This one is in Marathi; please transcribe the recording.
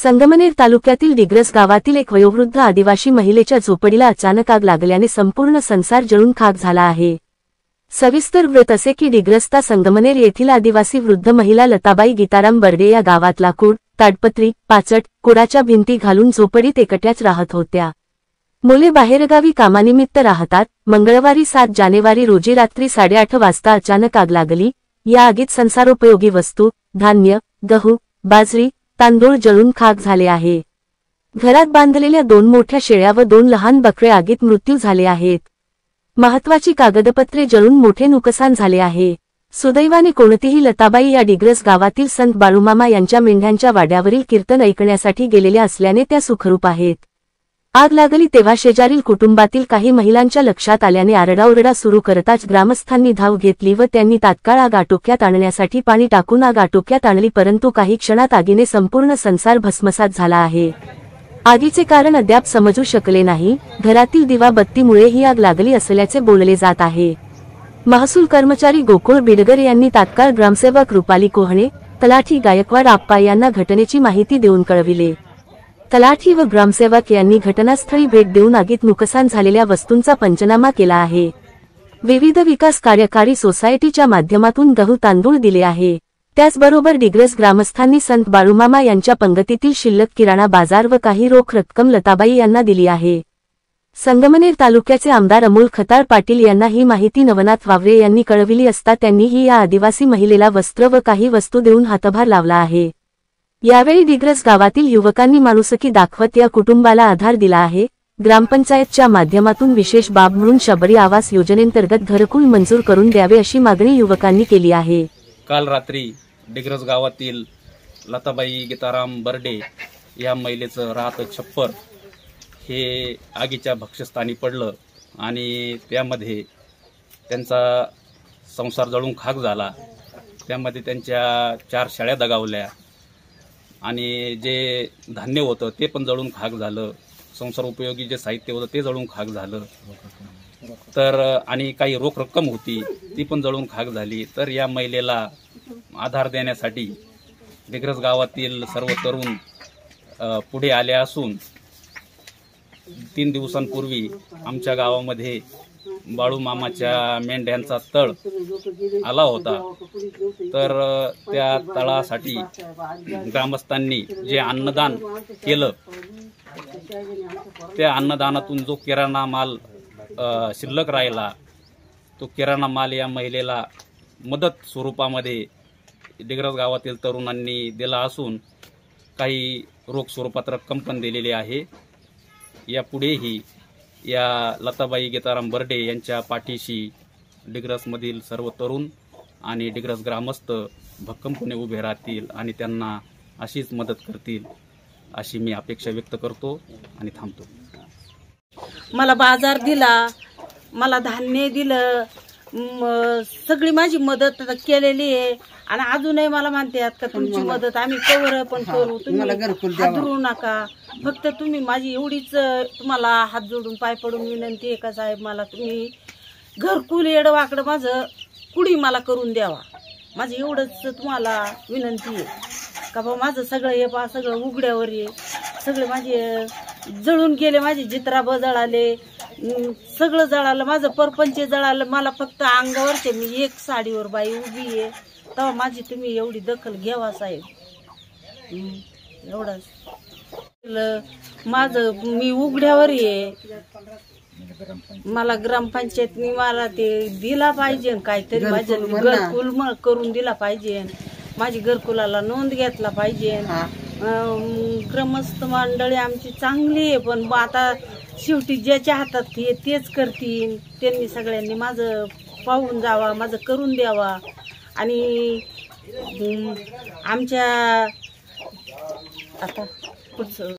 संगमनेर तालुक्यातील डिग्रस गावातील एक वयोवृद्ध आदिवासी महिलेच्या झोपडीला अचानक आग लागल्याने संपूर्ण संसार जळून खाक झाला आहे। सविस्तर वृत्त असे की डिग्रस्ता संगमनेर येथील आदिवासी वृद्ध महिला लताबाई गीताराम बर्डे या गावात लाकूड, ताडपत्री, पाचट, कुडाच्या भिंती घालून झोपडीत एकट्याच राहत होत्या। मुले बाहेरगावी कामानिमित्त राहतात। मंगळवारी 7 जानेवारी रोजी रात्री 8:30 वाजता अचानक आग लागली। या आगीत संसारोपयोगी वस्तू, धान्य, गहू, बाजरी, तांदूळ जळून खाक झाले आहे। घरात बांधलेल्या 2 मोठ्या शेळ्या व 2 लहान बकरे आगीत मृत्यू झाले आहेत। महत्वाची कागदपत्रे जळून मोठे नुकसान झाले आहे। सुदैवाने कोणतीही लताबाई या डिग्रस गावातील संत बाळूमामा यांच्या मेंढ्यांच्या वाड्यावरील कीर्तन ऐकण्यासाठी गेलेल्या असल्याने त्या सुखरूप आहेत। आग लागली तेव्हा शेजारील कुटुंबातील काही महिलांच्या लक्षात आल्याने आरडाओरडा सुरू करताच ग्रामस्थांनी धाव घेतली व त्यांनी तात्काळ आग आटोक्यात आणण्यासाठी पाणी टाकून आग आटोक्यात आणली, परंतु काही क्षणात आगीने संपूर्ण संसार भस्मसात झाला आहे। आगीचे कारण अद्याप समजू शकले नाही। घरातील दिवा बत्तीमुळे ही आग लागली असल्याचे बोलले जात आहे। महसूल कर्मचारी गोकुळ बिडगर यांनी तात्काळ ग्रामसेवक रुपाली कोहणे, तलाठी गायकवाड आप्पा यांना घटनेची माहिती देऊन कळविले। तलाठी व ग्रामसेवक यांनी घटनास्थळी भेट देऊन आगीत नुकसान झालेल्या वस्तूंचा पंचनामा केला आहे। विविध विकास कार्यकारी सोसायटीच्या माध्यमातून गहू तांदूळ दिले आहे। त्याचबरोबर डिग्रस ग्रामस्थांनी संत बाळूमामा यांच्या पंगतीतील शिल्लक किराणा बाजार व काही रोख रक्कम लताबाई यांना दिली आहे। संगमनेर तालुक्याचे आमदार अमोल खताळ पाटील यांना ही माहिती नवनाथ वावरे यांनी कळविली असता त्यांनीही या आदिवासी महिलेला वस्त्र व काही वस्तू देऊन हातभार लावला आहे। यावेळी डिग्रस गावातील युवकांनी माणुसकी दाखवत या कुटुंबाला आधार दिला आहे। ग्रामपंचायतच्या माध्यमातून विशेष बाब म्हणून शबरी आवास योजनेंतर्गत घरकुल मंजूर करून द्यावे अशी मागणी युवकांनी केली आहे। काल रात्री डिग्रस गावातील लताबाई गीताराम बर्डे या महिलेचं राहतं छप्पर हे आगीच्या भक्ष्यस्थानी पडलं आणि त्यामध्ये त्यांचा संसार जळून खाक झाला। त्यामध्ये त्यांच्या 4 शेळ्या दगावल्या आणि जे धान्य होतं ते पण जळून खाक झालं। संसार उपयोगी जे साहित्य होतं ते जळून खाक झालं। तर आणि काही रोख रक्कम होती ती पण जळून खाक झाली। तर या महिलेला आधार देण्यासाठी डिग्रस गावातील सर्व तरुण पुढे आले असून 3 दिवसांपूर्वी आमच्या गावामध्ये बाळूमामाच्या मेंढ्यांचा तळ आला होता। तर त्या तळासाठी ग्रामस्थांनी जे अन्नदान केलं त्या अन्नदानातून जो किराणा माल शिल्लक राहिला तो किराणा माल या महिलेला मदत स्वरूपामध्ये डिग्रस गावातील तरुणांनी दिला असून काही रोख स्वरूपात रक्कम पण दिलेली आहे। यापुढेही या लताबाई गीताराम बर्डे यांच्या पाठीशी डिग्रसमधील सर्व तरुण आणि डिग्रस ग्रामस्थ भक्कमपणे उभे राहतील आणि त्यांना अशीच मदत करतील अशी मी अपेक्षा व्यक्त करतो आणि थांबतो। मला बाजार दिला, मला धान्य दिलं, सगळी माझी मदत केलेली आहे आणि अजूनही मला म्हणतात का तुमची मदत आम्ही कवर पण करू, तुम्ही हादरू नका। फक्त तुम्ही माझी एवढीच तुम्हाला हात जोडून पाय पडून विनंती आहे का साहेब, मला तुम्ही घरकुल येडवाकडं माझं कुडी मला करून द्यावा। माझं एवढंच तुम्हाला विनंती आहे का बा माझं सगळं हे पा सगळं उघड्यावर आहे। सगळे माझे जळून गेले, माझे जित्राब जळाले, सगळं जळालं, माझं परपंच जळालं। मला फक्त अंगावरचे मी एक साडीवर बाई उभी आहे तेव्हा माझी तुम्ही एवढी दखल घ्यावा साहेब। एवढंच माझं मी उघड्यावर आहे। मला ग्रामपंचायतनी मला ते दिला पाहिजे काहीतरी, माझं घरकुल करून दिला पाहिजे, माझी घरकुलाला नोंद घेतला पाहिजे। ग्रामस्थ मंडळी आमची चांगली आहे पण आता शेवटी ज्याच्या हातात हे तेच करतील। त्यांनी सगळ्यांनी माझं पाहून जावा, माझं करून द्यावा आणि आमच्या आता पुढचं